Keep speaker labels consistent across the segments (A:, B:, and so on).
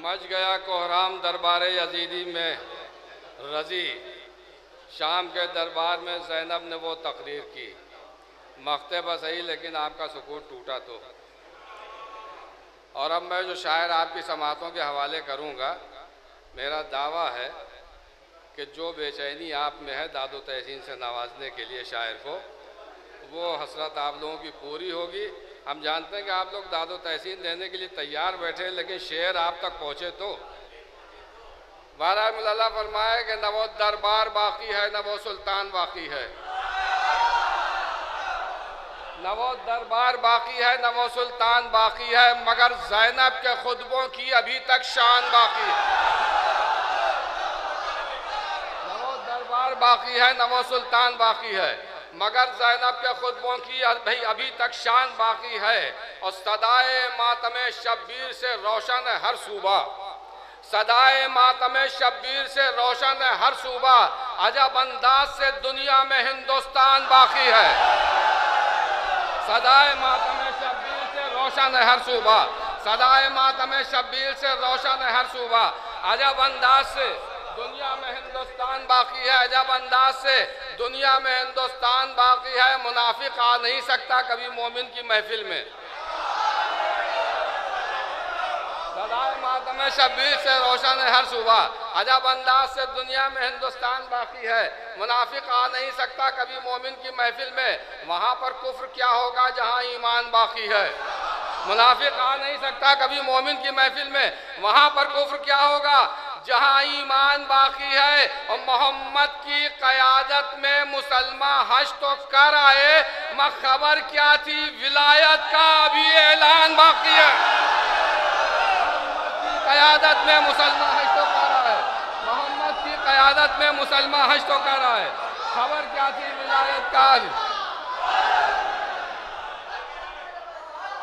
A: مچ گیا کوہرام دربار یزیدی میں رضی، شام کے دربار میں زینب نے وہ تقریر کی، مقتے بصحیح لیکن آپ کا سکوت ٹوٹا تو۔ اور اب میں جو شاعر آپ کی سماعتوں کے حوالے کروں گا، میرا دعویٰ ہے کہ جو بے چینی آپ میں ہے داد و تحسین سے نوازنے کے لیے شاعر کو، وہ حسرت آپ لوگوں کی پوری ہوگی۔ ہم جانتے ہیں کہ آپ لوگ داد و تحسین دینے کے لیے تیار بیٹھے، لیکن شعر آپ تک پہنچے تو۔ بہرحال اللہ فرمائے کہ نہ وہ دربار باقی ہے نہ وہ سلطان باقی ہے، نہ وہ دربار باقی ہے نہ وہ سلطان باقی ہے، مگر زینب کے خطبوں کی ابھی تک شان باقی ہے۔ نہ وہ دربار باقی ہے نہ وہ سلطان باقی ہے، مگر زینب کے خطبوں کی ابھی تک شان باقی ہے۔ اور صدائے ماتم شبیر سے روشن ہے ہر صوبہ، صدائے ماتم شبیر سے روشن ہے ہر صوبہ، عجب انداز سے دنیا میں ہندوستان باقی ہے۔ صدائے ماتم شبیر سے روشن ہے ہر صوبہ، صدائے ماتم شبیر سے روشن ہے ہر صوبہ، عجب انداز سے دنیا میں ہندوستان باقی ہے، عجب انداز سے دنیا میں ہندوستان باقی ہے۔ منافق آ نہیں سکتا کبھی مومن کی محفل میں۔ صدائے ماتم شبیر سے روشن ہے ہر صوبہ، عجب انداز سے دنیا میں ہندوستان باقی ہے۔ منافق آ نہیں سکتا کبھی مومن کی محفل میں، وہاں پر کفر کیا ہوگا جہاں ایمان باقی ہے۔ منافق آ نہیں سکتا کبھی مومن کی محفل میں، وہاں پر کفر کیا ہوگا جہاں ایمان باقی ہے۔ اور محمد کی قیادت میں مسلمہ حج تو کر آئے، مگر خبر کیا تھی ولایت کا ابھی اعلان باقی ہے۔ قیادت میں مسلمہ حج تو کر رہا ہے، محمد کی قیادت میں مسلمہ حج تو کر رہا ہے، خبر کیا تھی ولایت کا۔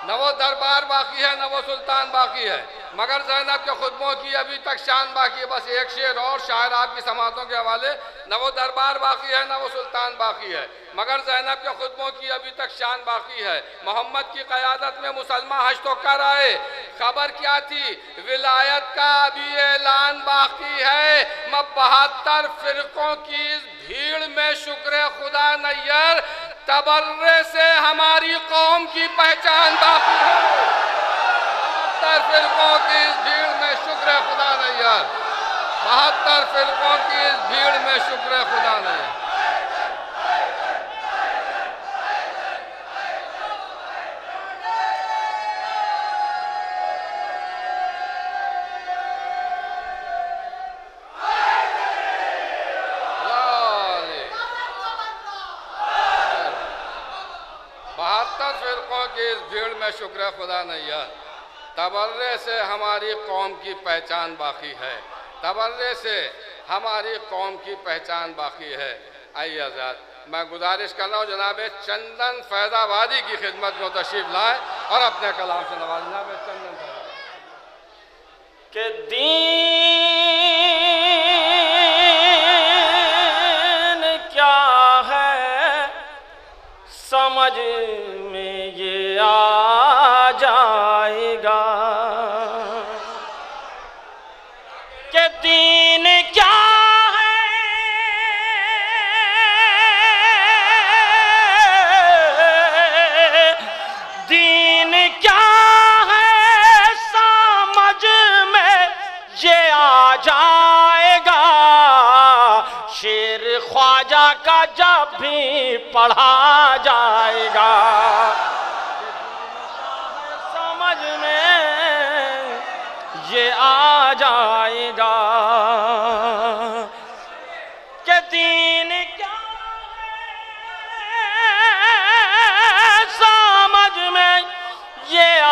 A: نہ وہ دربار باقی ہے نہ وہ سلطان باقی ہے، مگر زینب کے خطبوں کی ابھی تک شان باقی ہے۔ بس ایک شعر اور شاعر آپ کی سماعتوں کے حوالے، نہ وہ دربار باقی ہے نہ وہ سلطان باقی ہے، مگر زینب کے خطبوں کی ابھی تک شان باقی ہے۔ محمد کی قیادت میں مسلمہ حج تو کر آئے، خبر کیا تھی ولایت کا ابھی اعلان باقی ہے۔ میں 72 فرقوں کی اس بھیڑ میں شکر خدا نیر، تبرے سے ہماری قوم کی پہچان باقی ہے۔ 72 فرقوں کی اس بھیڑ میں شکر خدا نیر، 72 فرقوں کی اس بھیڑ میں شکر خدا نیر۔ فرقوں کی اس بھیڑ میں شکر خدا نیر، تبرے سے ہماری قوم کی پہچان باقی ہے، تبرے سے ہماری قوم کی پہچان باقی ہے۔ آئیے حضرات، میں گزارش کر رہا ہوں جناب چندن فیض آبادی کی خدمت میں تشریف لائیں اور اپنے کلام سے نوازیں۔ جناب چندن فیض آبادی
B: کہ دین کیا ہے سمجھ میں یہ آ جائے گا، کہ دین کیا ہے دین کیا ہے سمجھ میں یہ آ جائے گا، شعر خواجہ کا جب بھی پڑھا جائے گا، سمجھ میں یہ آ جائے گا، کہ دین کیا ہے سمجھ میں یہ آ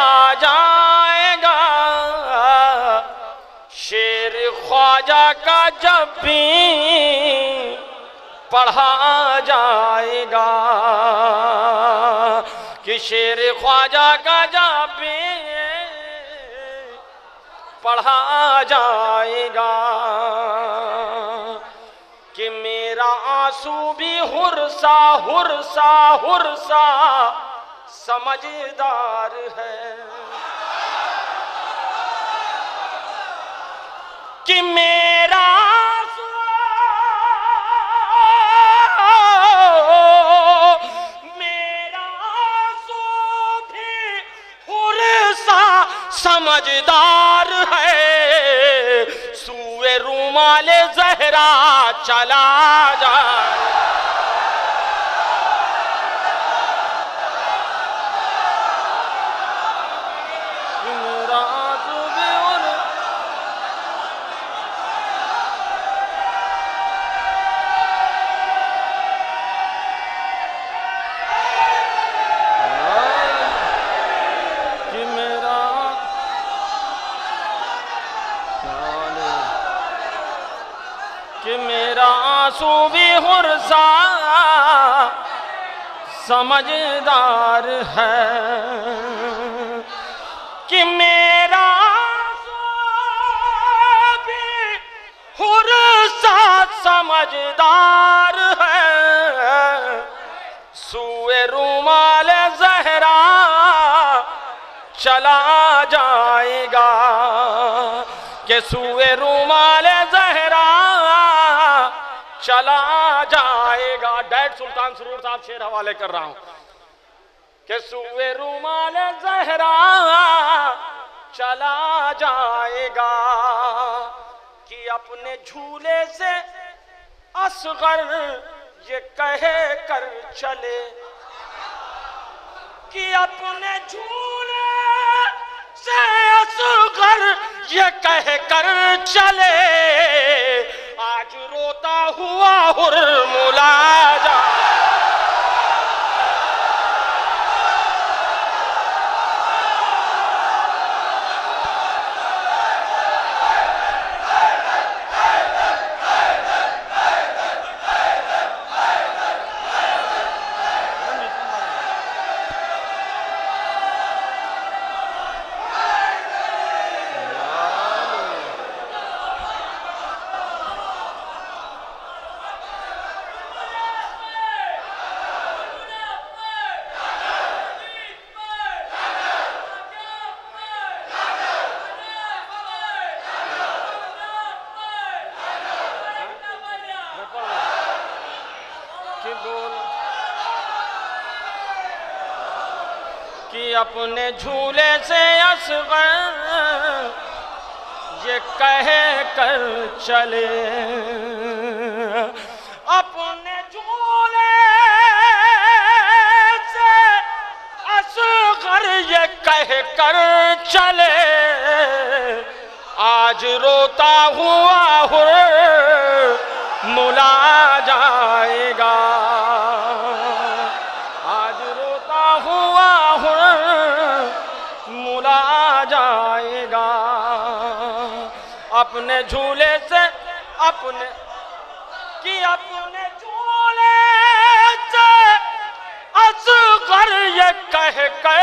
B: جائے گا، شعر خواجہ کا جب بھی پڑھا جائے گا، کہ شعر خواجہ کا جب بھی پڑھا جائے گا، کہ میرا آنسو بھی ہرسا ہرسا ہرسا سمجھدار ہے، کہ میرا سمجھدار ہے سوئے رومال زہرا چلا جائے کہ میرا آنسو بھی حرصہ سمجھدار ہے کہ میرا آنسو بھی حرصہ سمجھدار ہے سوئے رومال زہرا چلا جائے گا کہ سوئے رومال زہرا چلا جائے گا ڈیڈ سلطان سرور صاحب شعر حوالے کر رہا ہوں کہ سوئے رومال زہرا چلا جائے گا کہ اپنے جھولے سے اصغر یہ کہے کر چلے کہ اپنے جھولے سے اصغر یہ کہہ کر چلے آج روتا ہوا ہرملا جا کہ اپنے جھولے سے اصغر یہ کہہ کر چلے اپنے جھولے سے اصغر یہ کہہ کر چلے آج روتا ہوا ملا جائے گا آج روتا ہوا ملا جائے گا اپنے جھولے سے اپنے جھولے سے اصغر یہ کہہ کے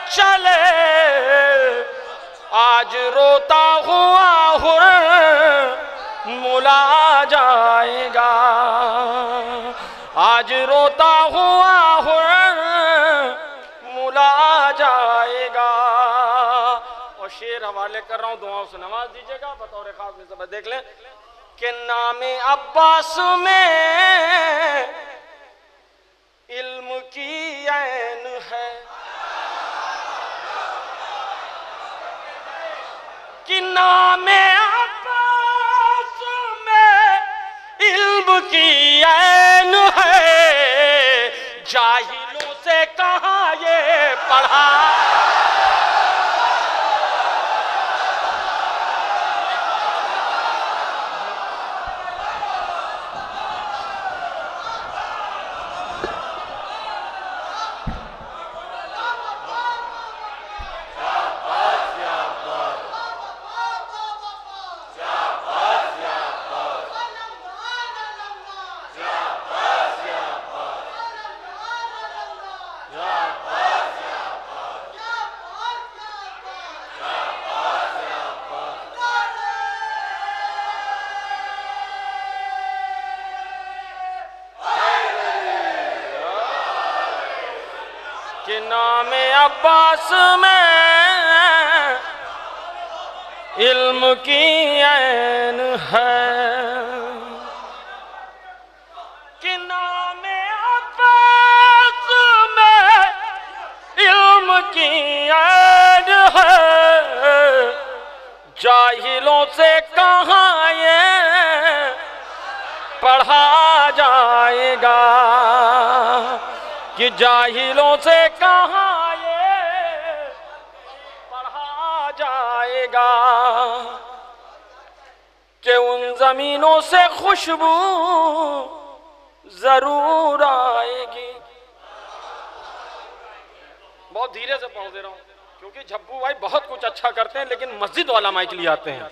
B: چلے آج روتا ہوا ملا جائے گا آج روتا ہوا ملا جائے گا اور شعر حوالے کر رہا ہوں دعاؤں سے نواز دیجئے گا بطور خاص میں سب دیکھ لیں کہ نام عباس میں علم کی عین ہے کہ نام عباس میں علم کی عین ہے جاہلوں سے کہاں یہ پڑھا کہ نام عباس میں علم کی عین ہے کہ نام عباس میں علم کی عین ہے جاہلوں سے کہاں یہ پڑھا جائے گا کہ جاہلوں سے کہاں یہ پڑھا جائے گا کہ ان زمینوں سے خوشبو ضرور آئے گی. بہت دھیرے سے پڑھ دے رہا ہوں کیونکہ جھبو بھائی بہت کچھ اچھا کرتے ہیں لیکن مسجد والا مائک لیے آتے ہیں.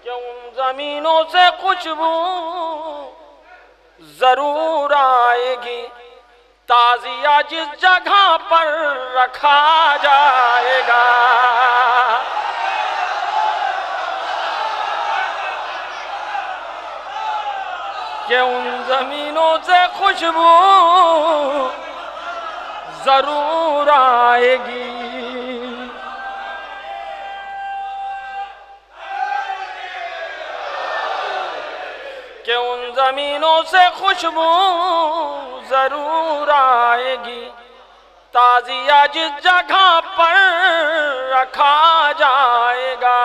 B: کہ ان زمینوں سے خوشبو ضرور آئے گی تعزیہ جس جگہ پر رکھا جائے گا. کہ ان زمینوں سے خوشبو ضرور آئے گی کہ ان زمینوں سے خوشبو ضرور آئے گی تعزیہ جس جگہ پر رکھا جائے گا.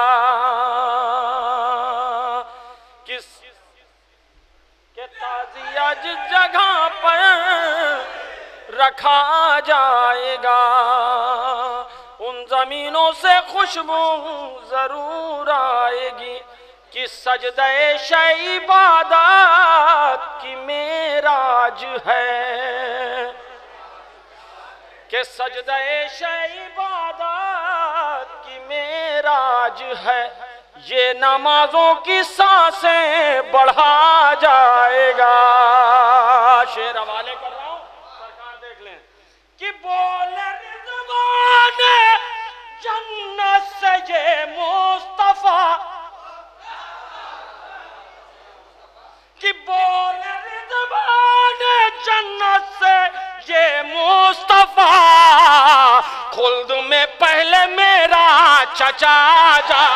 B: کہ تعزیہ جس جگہ پر رکھا جائے گا ان زمینوں سے خوشبو ضرور آئے گی کہ سجدہ شہ عبادت کی معراج ہے. کہ سجدہ شہ عبادت کی معراج ہے یہ نمازوں کی سانسیں بڑھا جائے گا. شعر حوالے کر رہا ہوں سرکار دیکھ لیں کہ بولے رضوان جنت سے یہ مصطفیٰ کہ بولے رضوان جنت سے یہ مصطفیٰ خلد میں پہلے میرا چچا جا.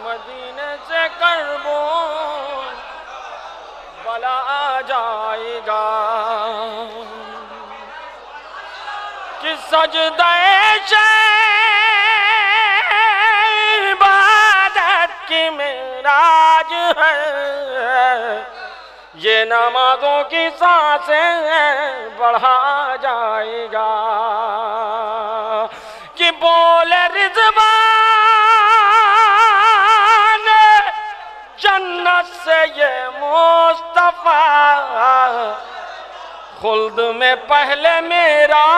B: مدینے سے کربو بلا جائے گا کہ سجدہ عبادت کی معراج ہے یہ نمازوں کی سانسیں بڑھا جائے گا. کہ بولے رضوان جنت سے یہ مصطفیٰ خلد میں پہلے میرا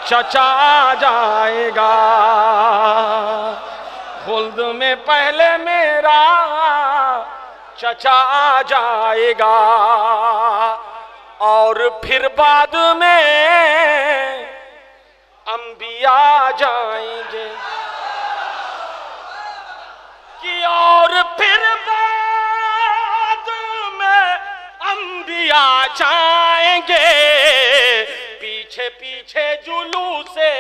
B: چچا جائے گا. خلد میں پہلے میرا چچا جائے گا اور پھر بعد میں انبیاء جائیں گے. اور پھر بعد میں انبیاء جائیں گے پیچھے پیچھے جلوس سے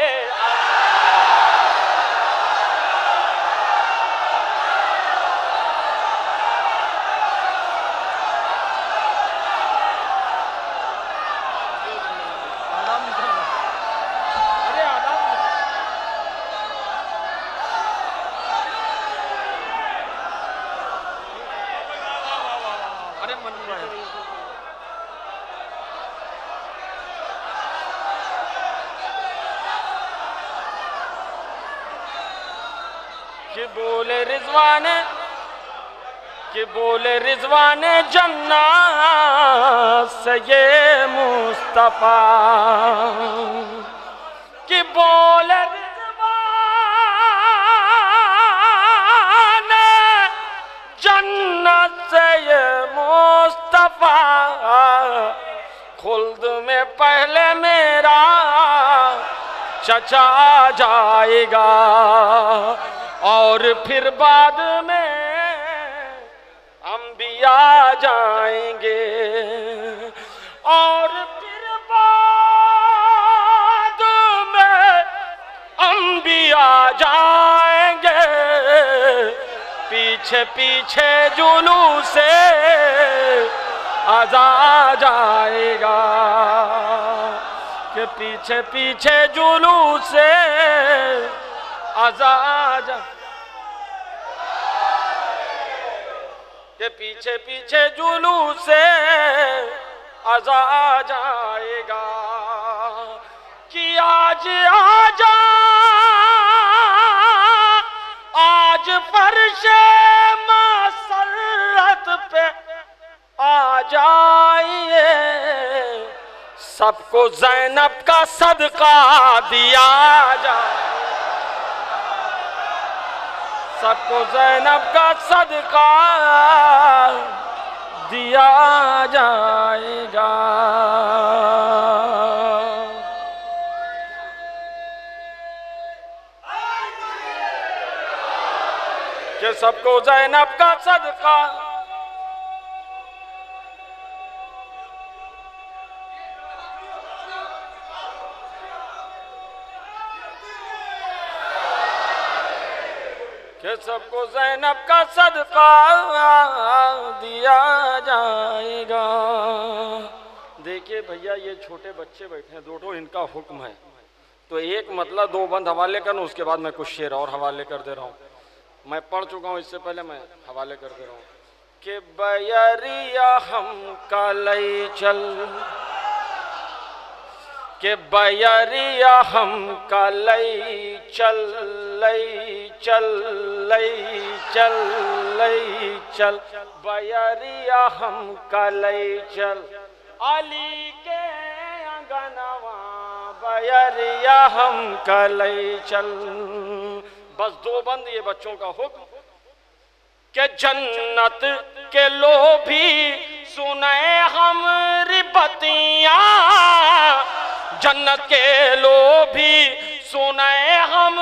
B: کہ بولے رضوان جنت سے یہ مصطفیٰ کہ بولے رضوان چچا جائے گا، اور پھر بعد میں انبیاء جائیں گے، اور پھر بعد میں انبیاء جائیں گے، پیچھے پیچھے جلوس سے عزا جائے گا، کہ پیچھے پیچھے جلوس سے عزا کہ پیچھے پیچھے جلوس سے عزا جائے گا، کہ آج آجا آج فرش مسرت پہ آ جائیے، سب کو زینب کا صدقہ دیا جائے، سب کو زینب کا صدقہ دیا جائے گا۔ کہ سب کو زینب کا صدقہ کہ سب کو زینب کا صدقہ دیا جائے گا۔ دیکھیے بھیا یہ چھوٹے بچے بیٹھے ہیں، دو ان کا حکم ہے، تو ایک مطلب دو بند حوالے کروں، اس کے بعد میں کچھ شعر اور حوالے کر دے رہا ہوں، میں پڑھ چکا ہوں، اس سے پہلے میں حوالے کر دے رہا ہوں کہ بیریا ہم کا لئی چل، کہ بیریا ہم کا لئی چل، لئی چل، لئی چل، لئی چل، بیریا ہم کا لئی چل، علی کے انگنواں بیریا ہم کا لئی چل۔ بس دو بند یہ بچوں کا حکم کہ جنت کے لوبھی سنیں ہم ربتیاں، جنت کے لوبھی سنیں ہم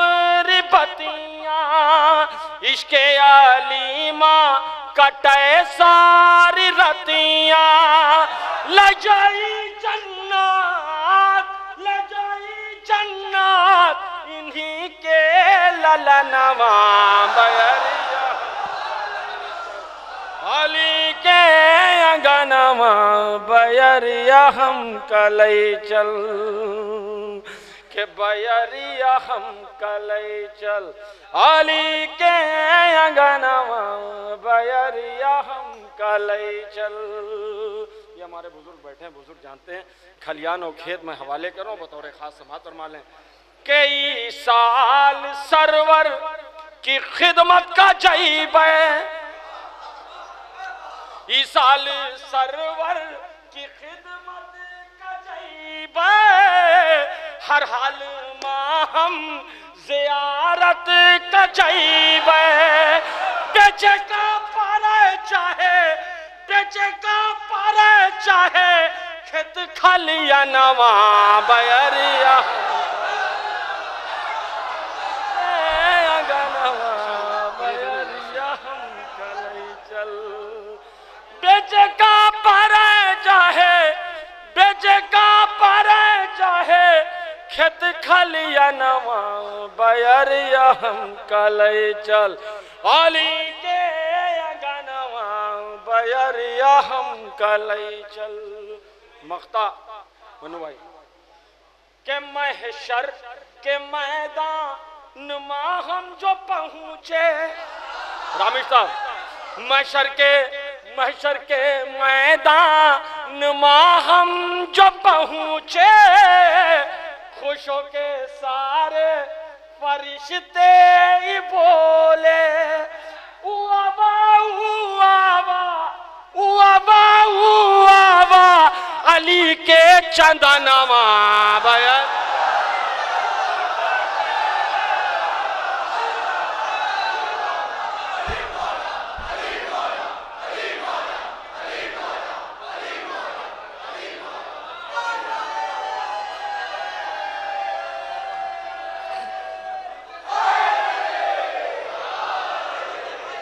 B: ربتیاں، عشق علیمہ کٹے ساری رتیاں، لجائی جنات، لجائی جنات انہی کے للنواں بیریا علی کے انگنواں بیریا ہم کا لئی چل، کہ بیریا ہم کا لئی چل، علی کے انگنواں بیریا ہم کا لئی چل۔ یہ ہمارے بزرگ بیٹھے ہیں، بزرگ جانتے ہیں، کھلیان و کھیت میں حوالے کروں، بطور خاص سماعت فرما لیں۔ کئی سال سرور کی خدمت کا جیب ہے، اس سال سرور کی خدمت کا جیب ہے، ہر حال ماہم زیارت کا جیب ہے، بیچے کا پارے چاہے، بیچے کا پارے چاہے، کھت کھلیا نواں بیریا بیچے کا پارے چاہے، بیچے کا پارے چاہے، کھت کھلیا نواں بیریا ہم کا لئی چل، علی کے انگنواں بیریا ہم کا لئی چل۔ مقطع منو بھائی کہ محشر کے میدان میں ہم جو پہنچے، رامش صاحب، محشر کے میدان میں ہم جو پہنچے، خوش ہو کے سارے فرشتے ہی بولے، اوابا اوابا اوابا اوابا علی کے چندنواں بیریا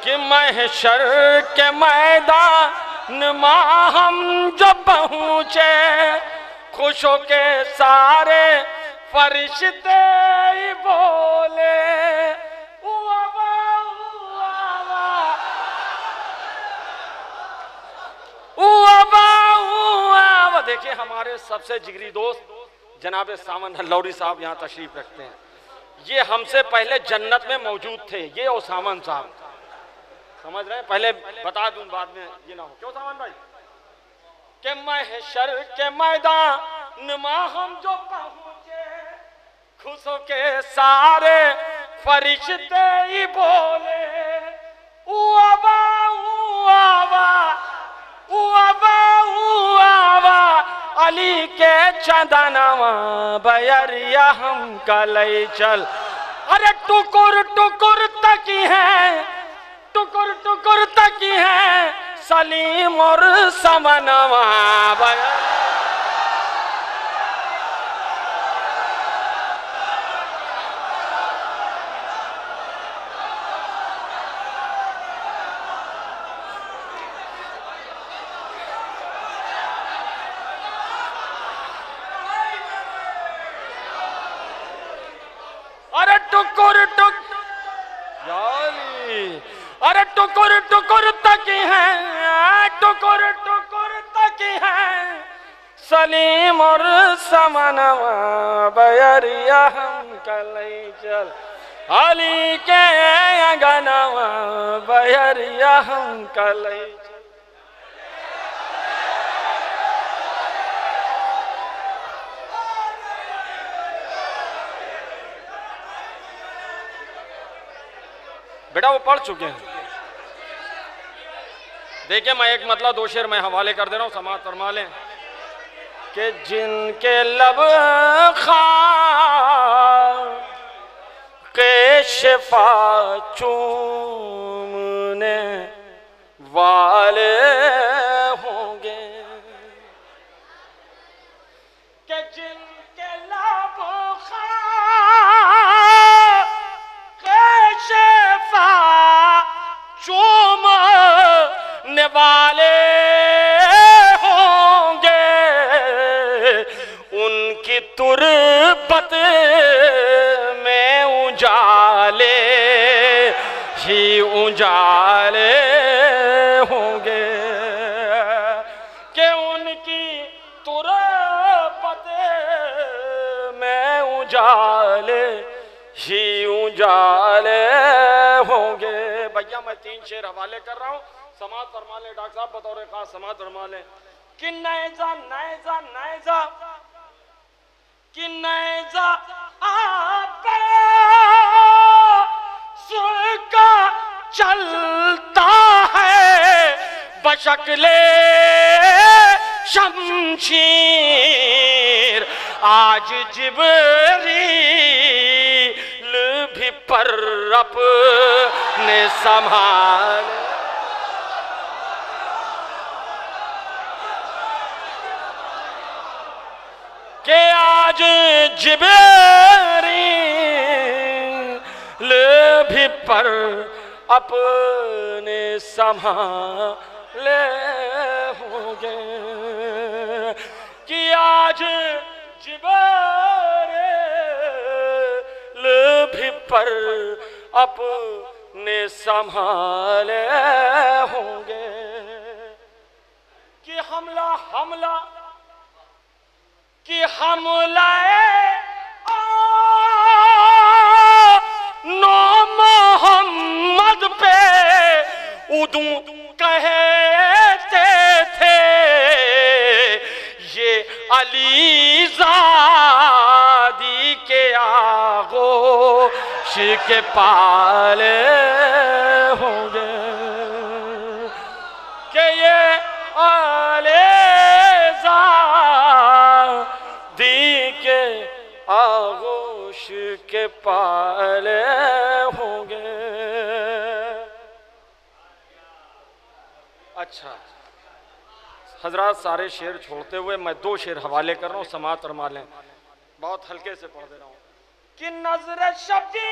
B: کہ محشر کے میدان میں ہم جو پہنچے خوش ہو کے سارے فرشتے ہی بولے دیکھیں ہمارے سب سے جگری دوست جناب ساون لوری صاحب یہاں تشریف رکھتے ہیں. یہ ہم سے پہلے جنت میں موجود تھے, یہ اور ساون صاحب سمجھ رہے ہیں, پہلے بتا دوں بعد میں یہ نہ ہو. کیوں ساون بھائی؟ کہ محشر کے میدان میں ہم جو پہنچے خوش ہو کے سارے فرشتے ہی بولے اوابا اوابا اوابا اوابا علی کے چندنواں بیریا ہم کا لے چل. ارے ٹکر ٹکر تکی ہیں, ٹکر ٹکر تکی ہیں سلیم اور سمنواں بیریا. ارے ٹکر ٹکر تکی ہیں, ٹکر ٹکر تکی ہیں سلیم اور سمنواں بیریا ہم کا لے چل. علی کے انگنواں بیریا ہم کا لے چل. بیٹا وہ پڑھ چکے ہیں. دیکھیں میں ایک مطلب دو شعر میں حوالے کر دے رہا ہوں, سماعت فرما لیں. کہ جن کے لب کے شفا چومنے والے ہوں گے, کہ جن کے لب شفا چومنے والے ہوں گے, ان کی تربت میں اجالے ہی اجالے ہوں گے, کہ ان کی تربت میں اجالے ہی اجالے ہوں گے. بھیا میں 3 شعر حوالے کر رہا ہوں, سماعت فرما لیں. ڈاکٹر صاحب بطور خاص سماعت فرما لیں. کہ نیزہ نیزہ نیزہ کہ نیزہ عباس کا چلتا ہے بشکل شمشیر, آج جبریل بھی پر اپنے سنبھال. کہ آج جبریل بھی پر اپنے سنبھالے ہوں گے, کہ آج جبریل بھی پر اپنے سنبھالے ہوں گے, کہ حملہ حملہ کہ حملہ نو محمد پہ ادوں کہتے تھے, یہ علی زادی کے آغوش کے پالے ہوں گے, کہ یہ علی آغوش کے پالے ہوں گے. اچھا حضرات, سارے شعر چھوڑتے ہوئے میں 2 شعر حوالے کر رہا ہوں, سماعت فرما لیں. بہت ہلکے سے پڑھ دے رہا ہوں. کہ نظر شبی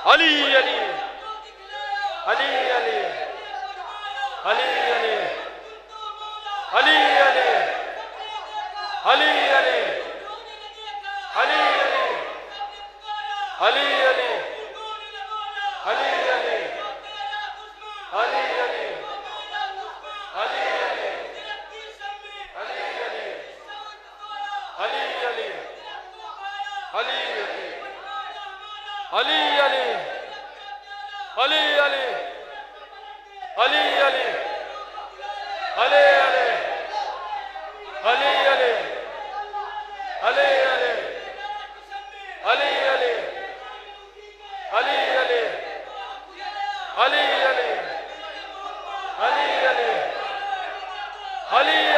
B: علی علی علی علی علی علی علی علی علی علی علی علی علی علی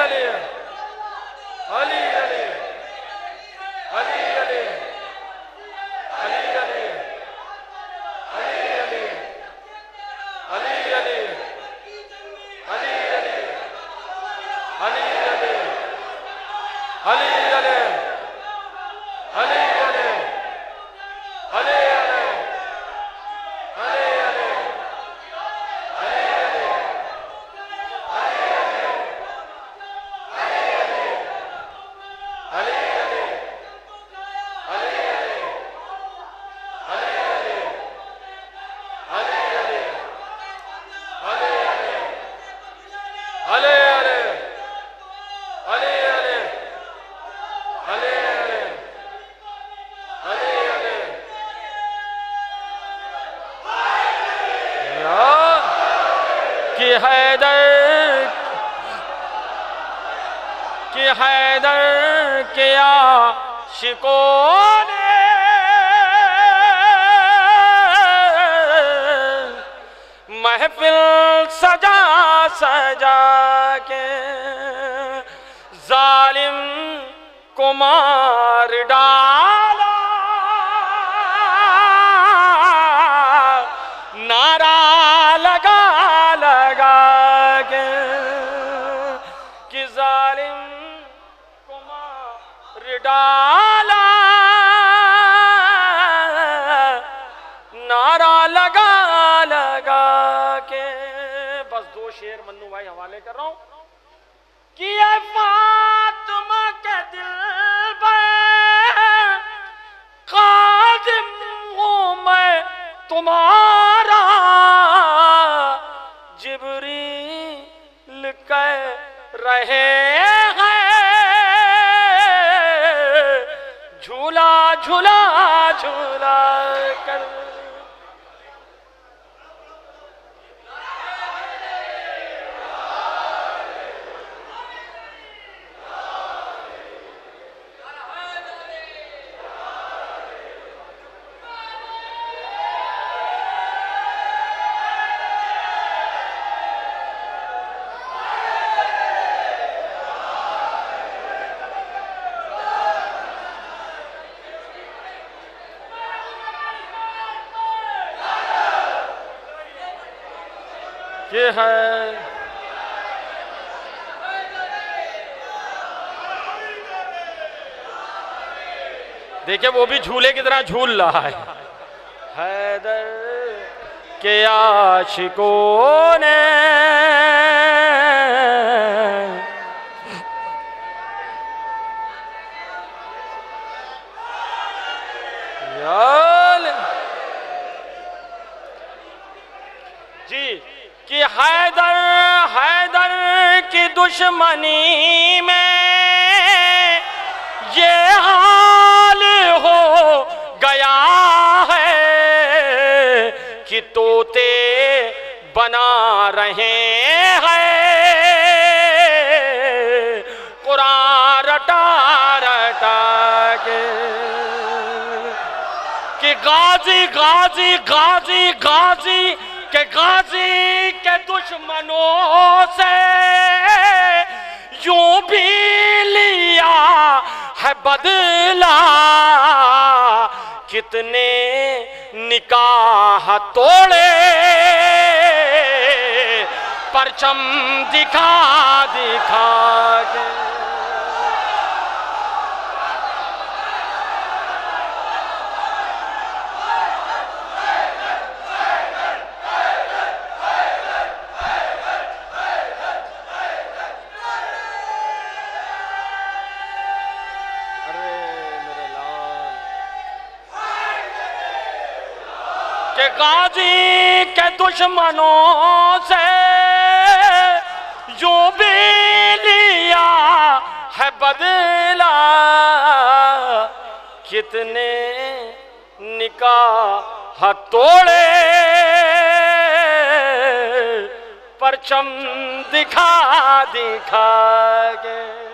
B: علی حیدر کے عاشقوں نے محفل سجا سجا کے ظالم کو مار ڈالا، نعرہ لگا لگا کے کہ ظالم کو مار ڈالا، نعرہ لگا لگا کے۔ بس دو شعر منو بھائی حوالے کر رہا ہوں کہ اے فاطمہ کے دل پہ خادم ہوں میں تمہارا، جبریل کہہ رہے ہیں جھولا جھولا جھولا کر۔ یہ ہے دیکھیں وہ بھی جھولے کی طرح جھول رہا ہے۔ حیدر کے عاشقوں نے جی کہ حیدر کی دشمنی میں یہ حال ہو گیا ہے کہ طوطے بنا رہے ہیں قرآن رٹا رٹا کے کہ غازی غازی غازی غازی کہ غازی کے دشمنوں سے یوں بھی لیا ہے بدلہ، کتنے نکاح توڑے پرچم دکھا دکھا کے۔ کہ غازی کے دشمنوں سے یوں بھی لیا ہے بدلہ، کتنے نکاح توڑے پرچم دکھا دکھا کے۔